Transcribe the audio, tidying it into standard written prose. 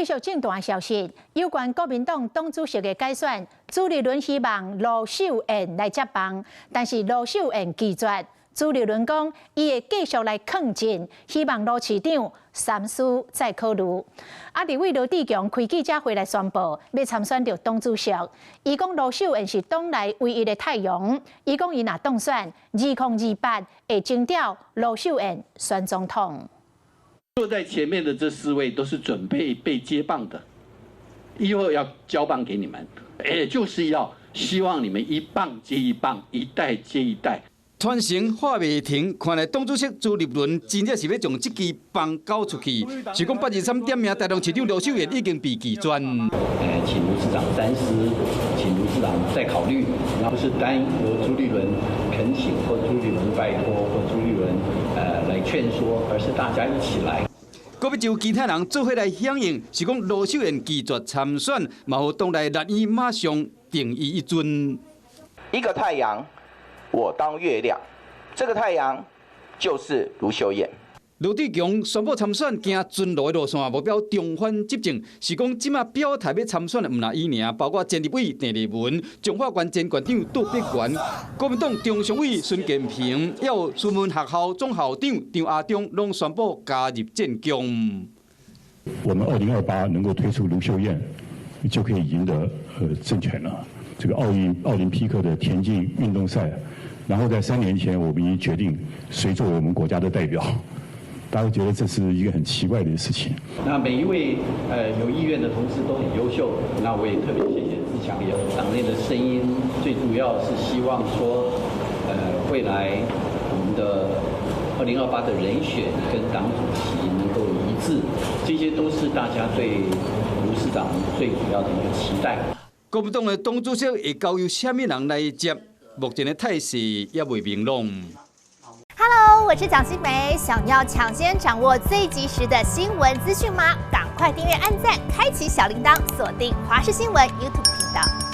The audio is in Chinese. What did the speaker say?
继续进段消息，有关国民党党主席的改选，朱立伦希望罗秀燕来接棒，但是罗秀燕拒绝。朱立伦讲，伊会继续来抗争，希望罗市长三思再考虑。立委罗志强开记者会来宣布，要参选着党主席。伊讲罗秀燕是党内唯一的太阳。伊讲伊若当选，2028会征调罗秀燕选总统。坐在前面的这4位都是准备被接棒的，以后要交棒给你们，也就是要希望你们一棒接一棒，一代接一代。传承话袂停，看来党主席朱立伦真正是要将这支棒交出去。是讲823点名台中市长罗秀燕已经被拒绝。请卢市长三思，请卢市长再考虑，然后不是单由朱立伦恳请或朱立伦拜托或朱立伦来劝说，而是大家一起来。搁要就其他人做伙来响应，是讲罗秀燕拒绝参选，嘛互党内热议马上定伊一尊。一个太阳，我当月亮，这个太阳就是卢秀燕。罗志强宣布参选，行尊罗的路线，目标重返执政。是讲即马表态要参选的，唔那伊尔，包括前立委郑丽文、中法院前院长杜碧元、国民党中常委孙建平，还有师门学校总校长张亚中，拢宣布加入战局。我们2028能够推出卢秀燕，就可以赢得政权了。这个奥林匹克的田径运动赛，然后在3年前我们已经决定谁做我们国家的代表。大家觉得这是一个很奇怪的事情。那每一位有意愿的同事都很优秀，那我也特别谢谢自强也党内的声音，最主要是希望说，未来我们的2028的人选跟党主席能够一致，这些都是大家对卢市长最主要的一个期待。国民党的党主席会交由什么人来接？目前的态势也未明朗。Hello， 我是蒋欣梅。想要抢先掌握最及时的新闻资讯吗？赶快订阅、按赞、开启小铃铛，锁定华视新闻 YouTube 频道。